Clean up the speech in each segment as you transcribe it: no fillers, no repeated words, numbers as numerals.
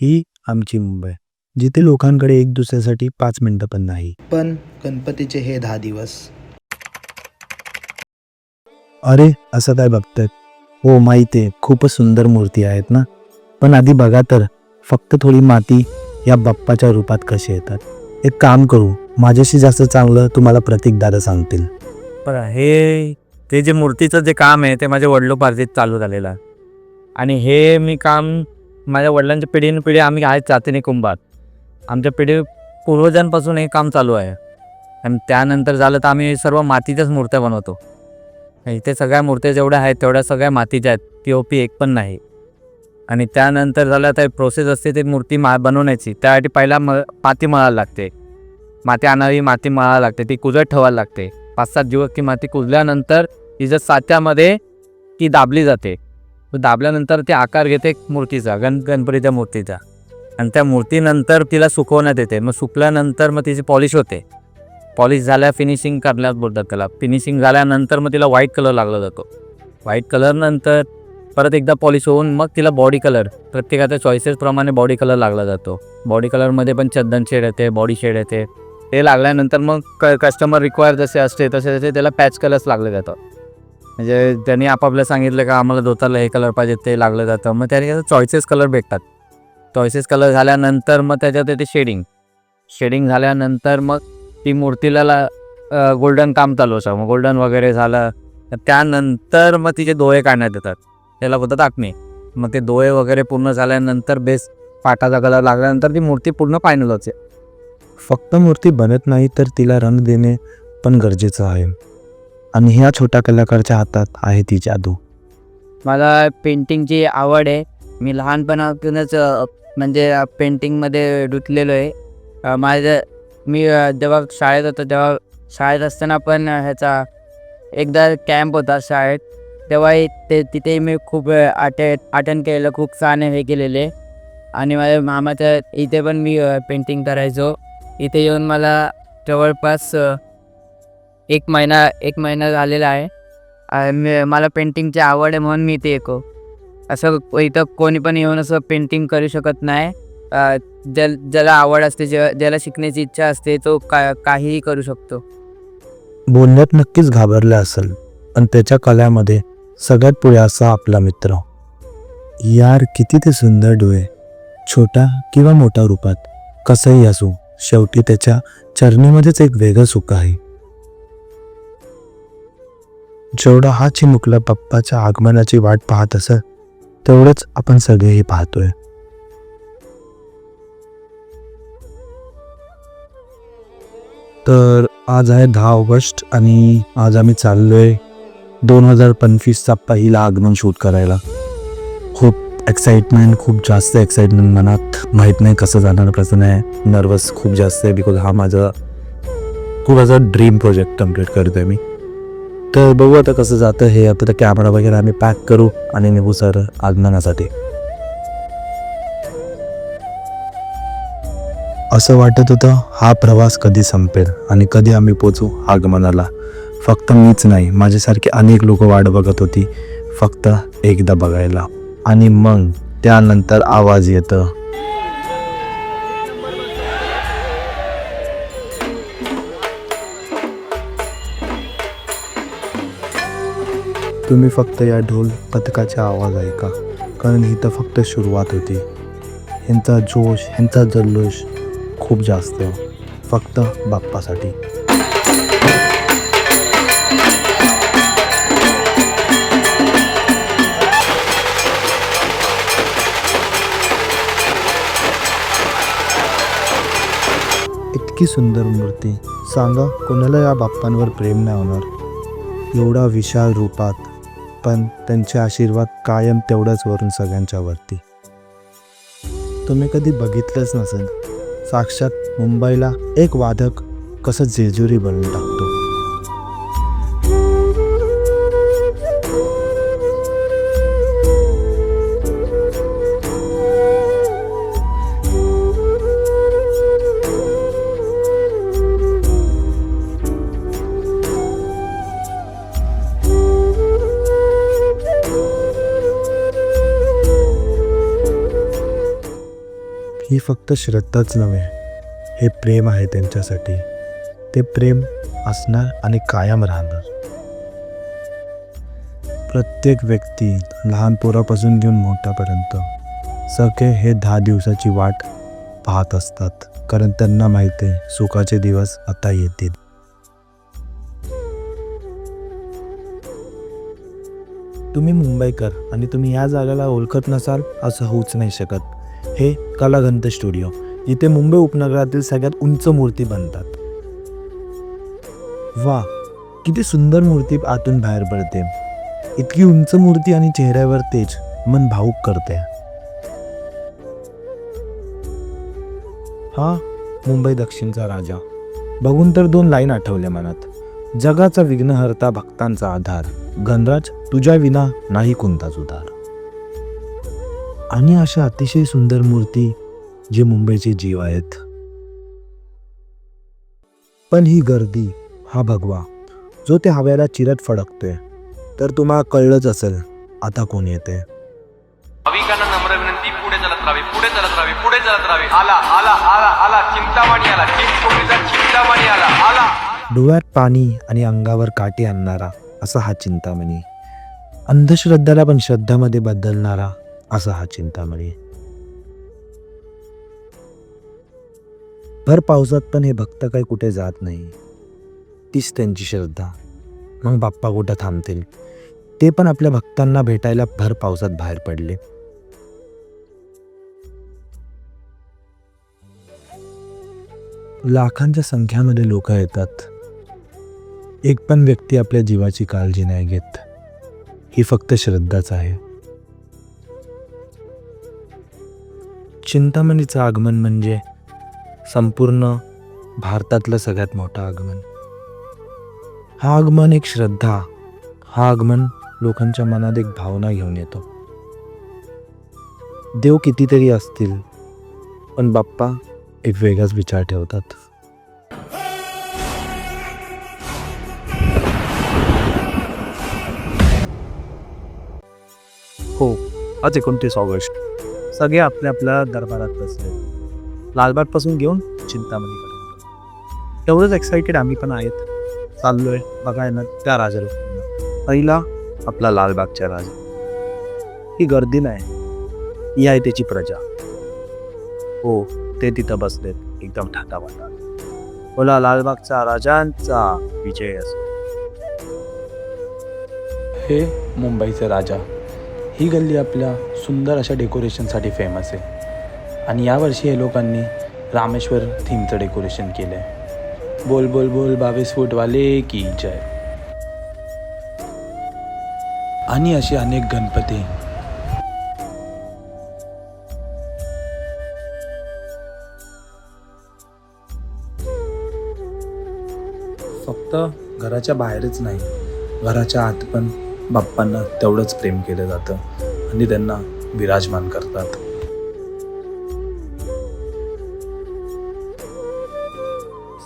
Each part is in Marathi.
ही आमची मुंबई, जिथे लोकांकडे एक दुसऱ्यासाठी 5 मिनिटं पण नाही. पण गणपतीचे हे 10 दिवस. अरे असं काय बघतायत? हो माहिती आहे, खूपच सुंदर मूर्ती आहेत ना. पण आधी बघा तर, फक्त थोडी माती या बाप्पाच्या रूपात कशी येतात. एक काम करू, माझ्याशी जास्त चांगलं तुम्हाला प्रतीक दादा सांगतील. पण ते जे मूर्तीचं जे काम आहे ते माझ्या वडिलोपार्जित चालू झालेलं आहे. आणि हे मी काम माझ्या वडिलांच्या पिढीनपिढी आम्ही आहेत जातीने कुंभात. आमच्या पूर्वजांपासून हे काम चालू आहे. आणि त्यानंतर झालं तर आम्ही सर्व मातीच्याच मूर्त्या बनवतो. इथे सगळ्या मूर्त्या जेवढ्या आहेत तेवढ्या सगळ्या मातीच्या आहेत. POP एक पण नाही. आणि त्यानंतर झालं तर प्रोसेस असते ते मूर्ती बनवण्याची. त्यासाठी पहिला माती मळायला लागते. माती आणावी, माती मळायला लागते, ती कुजत ठेवायला लागते. 5-7 दिवस ती माती कुजल्यानंतर तिच्या साच्यामध्ये ती दाबली जाते. दाबल्यानंतर ते आकार घेते मूर्तीचा, गणपतीच्या मूर्तीचा. आणि त्या मूर्तीनंतर तिला सुकवण्यात येते. मग सुकल्यानंतर मग तिची पॉलिश होते. पॉलिश झाल्या फिनिशिंग करण्यात बोलतात त्याला. फिनिशिंग झाल्यानंतर मग तिला व्हाईट कलर लागला जातो. व्हाईट कलरनंतर परत एकदा पॉलिश होऊन मग तिला बॉडी कलर, प्रत्येकाच्या चॉईसेसप्रमाणे बॉडी कलर लागला जातो. बॉडी कलरमध्ये पण चंदन शेड येते, बॉडी शेड येते. ते लागल्यानंतर मग कस्टमर रिक्वायर जसे असते तसे त्याला पॅच कलर्स लागले जातात. म्हणजे त्यांनी आपापलं सांगितलं का आम्हाला धोतारला हे कलर पाहिजे, ते लागलं जातं. मग त्याने चॉईसेस कलर भेटतात. चॉईसेस कलर झाल्यानंतर मग त्याच्यात येते शेडिंग झाल्यानंतर मग ती मूर्तीला गोल्डन काम चालू असतं. मग गोल्डन वगैरे झालं त्यानंतर मग तिचे डोळे काढण्यात येतात. त्याला बोलतात आखणे. मग ते डोळे वगैरे पूर्ण झाल्यानंतर बेस पाटाचा कलर लागल्यानंतर ती मूर्ती पूर्ण फायनल होते. फक्त मूर्ती बनत नाही तर तिला रंग देणे पण गरजेचं आहे. आणि ह्या छोट्या कलाकारच्या हातात आहे ती जादू. मला पेंटिंगची आवड आहे. मी लहानपणापासूनच म्हणजे पेंटिंगमध्ये रुतलेलो आहे. मी जेव्हा शाळेत होतो तेव्हा शाळेत असताना पण ह्याचा एकदा कॅम्प होता शाळेत, तेव्हाही तिथे मी खूप अटेंड केलेलं, खूप छान हे केलेले. आणि माझ्या मामाच्या इथे पण मी पेंटिंग करायचो. इथे येऊन मला जवळपास एक महिना झालेला आहे. मला पेंटिंगची आवड आहे म्हणून मी इथे येतो. असं इथं कोणी पण येऊन असं पेंटिंग करू शकत नाही. ज्याला आवड असते, ज्याला शिकण्याची इच्छा असते तो काहीही करू शकतो. बोलण्यात नक्कीच घाबरला असेल, पण त्याच्या कलेमध्ये सगळ्यात पुढे असा आपला मित्र. यार किती ते सुंदर डोळे, छोटा किंवा मोठा रूपात कसंही असू, शेवटी त्याच्या चरणीमध्येच एक वेगळं सुख आहे. जेवढा हा चिमुकला बाप्पाच्या आगमनाची वाट पाहत असेल तेवढंच आपण सगळेही पाहतोय. तर आज आहे 10 ऑगस्ट आणि आज आम्ही चाललोय 2025चा पहिला आगमन शूट करायला. खूप एक्साइटमेंट, खूप जास्त एक्साइटमेंट मनात. माहीत नाही कसं जाणार, कसं नाही. नर्वस खूप जास्त आहे, बिकॉज हा माझा खूप असा ड्रीम प्रोजेक्ट कम्प्लीट करतोय मी. तर बघू आता कसं जातं हे. आता कॅमेरा वगैरे आम्ही पॅक करू आणि निघू सर आगमनासाठी. असं वाटत होतं हा प्रवास कधी संपेल आणि कधी आम्ही पोचू आगमनाला. फक्त मीच नाही, माझ्यासारखी अनेक लोक वाट बघत होती फक्त एकदा बघायला. आणि मग त्यानंतर आवाज येतं. तुम्ही फक्त या ढोल पथकाचा आवाज ऐका, कारण ही तर फक्त सुरुवात होती. ह्यांचा जोश, ह्यांचा जल्लोष खूप जास्त, फक्त बाप्पासाठी. इतकी सुंदर मूर्ती, सांगा कोणाला या बाप्पांवर प्रेम नाही होणार. एवढा विशाल रूपात, पण त्यांचे आशीर्वाद कायम तेवढंच वरून सगळ्यांच्या वरती. तुम्ही कधी बघितलंच नसेल साक्षात मुंबईला एक वादक कसं जेजुरी बनवून टाकतो. ही फक्त श्रद्धाच नव्हे, हे प्रेम आहे त्यांच्यासाठी. ते प्रेम असणार आणि कायम राहणार. प्रत्येक व्यक्ती लहान पोरापासून घेऊन मोठ्यापर्यंत सगळे हे 10 दिवसाची वाट पाहत असतात, कारण त्यांना माहिती आहे सुखाचे दिवस आता येतील. तुम्ही मुंबईकर आणि तुम्ही या जागेला ओळखत नसाल असं होऊच नाही शकत. हे कलागंत स्टुडिओ, इथे मुंबई उपनगरातील सगळ्यात उंच मूर्ती बनतात. वा, किती सुंदर मूर्ती आतून बाहेर पडते. इतकी उंच मूर्ती आणि चेहऱ्यावर तेज मन भावुक करते. हा मुंबई दक्षिणचा राजा. बघून तर 2 लाईन आठवल्या मनात. जगाचा विघ्नहर्ता, भक्तांचा आधार, गणराज तुझ्या विना नाही कोणताच उधार. आणि अशा अतिशय सुंदर मूर्ती जे मुंबईचे जीव आहेत. पण ही गर्दी, हा भगवा जो ते हव्याला चिरत फडकतोय, तर तुम्हाला कळलंच असेल आता कोण येते. भाविकांना नम्र विनंती, पुढे चालत राहावे, पुढे चालत राहावे, पुढे चालत राहावे. आला आला आला आला चिंतामणी आला, चिंचपोकळीचा चिंतामणी आला, आला. डोळ्यात पाणी आणि अंगावर काटे आणणारा असा हा चिंतामणी. अंधश्रद्धाला पण श्रद्धामध्ये बदलणारा असा हा चिंतामणी. भर पावसात पण हे भक्त काही कुठे जात नाही. तीच त्यांची श्रद्धा. मग बाप्पा कुठं थांबतील? ते पण आपल्या भक्तांना भेटायला भर पावसात बाहेर पडले. लाखांच्या संख्यामध्ये लोक येतात. एक पण व्यक्ती आपल्या जीवाची काळजी नाही घेत. ही फक्त श्रद्धाच आहे. चिंतामणीचं आगमन म्हणजे संपूर्ण भारतातलं सगळ्यात मोठं आगमन. हा आगमन एक श्रद्धा, हा आगमन लोकांच्या मनात एक भावना घेऊन येतो. देव कितीतरी असतील, पण बाप्पा एक वेगळाच विचार ठेवतात. हो, आज 29 ऑगस्ट. सगळे आपल्या आपल्या दरबारात बसले, लालबागपासून घेऊन चिंतामणीपर्यंत. एवढंच एक्साइटेड आम्ही पण आहेत. चाललोय बघायला त्या राजाला. पहिला आपला लालबागचा राजा. ही गर्दी नाही, ही आहे त्याची प्रजा. हो, ते तिथं बसलेत एकदम ठाटावाटा. बोला लालबागचा राजांचा विजय असो. हे मुंबईचे राजा. ही गल्ली आपल्या सुंदर अशा डेकोरेशनसाठी फेमस आहे. आणि यावर्षी हे लोकांनी रामेश्वर थीमचं डेकोरेशन केलं आहे. बोल बोल बोल 22 फूटवाले की जय. आणि असे अनेक गणपती. फक्त घराच्या बाहेरच नाही, घराच्या आत पण बाप्पांना तेवढंच प्रेम केलं जातं आणि त्यांना विराजमान करतात.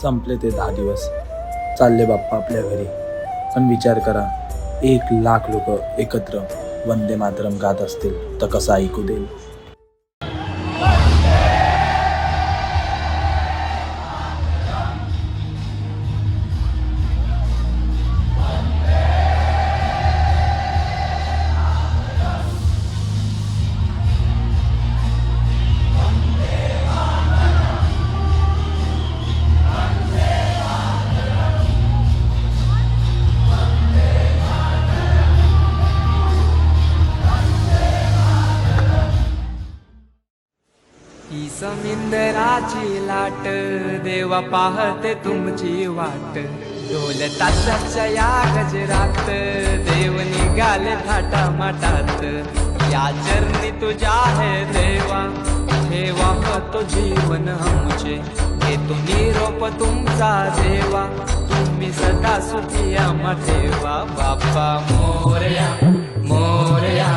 संपले ते 10 दिवस. चालले बाप्पा आपल्या घरी. पण विचार करा, 1,00,000 लोक एकत्र वंदे मातरम गात असतील तर कसं ऐकू देईल. ही समिंदराची लाट, देवा पाहते तुमची वाट. ढोल ताशाच्या या गजरात, देव निघाले थाटामाटात. या चरणी तुझ्या है देवा, ठेवा तो जीवन आमचे. घेतो निरोप तुमचा देवा, तुम्ही सदा सुखी आम्हा ठेवा. बाप्पा मोरया मोरया.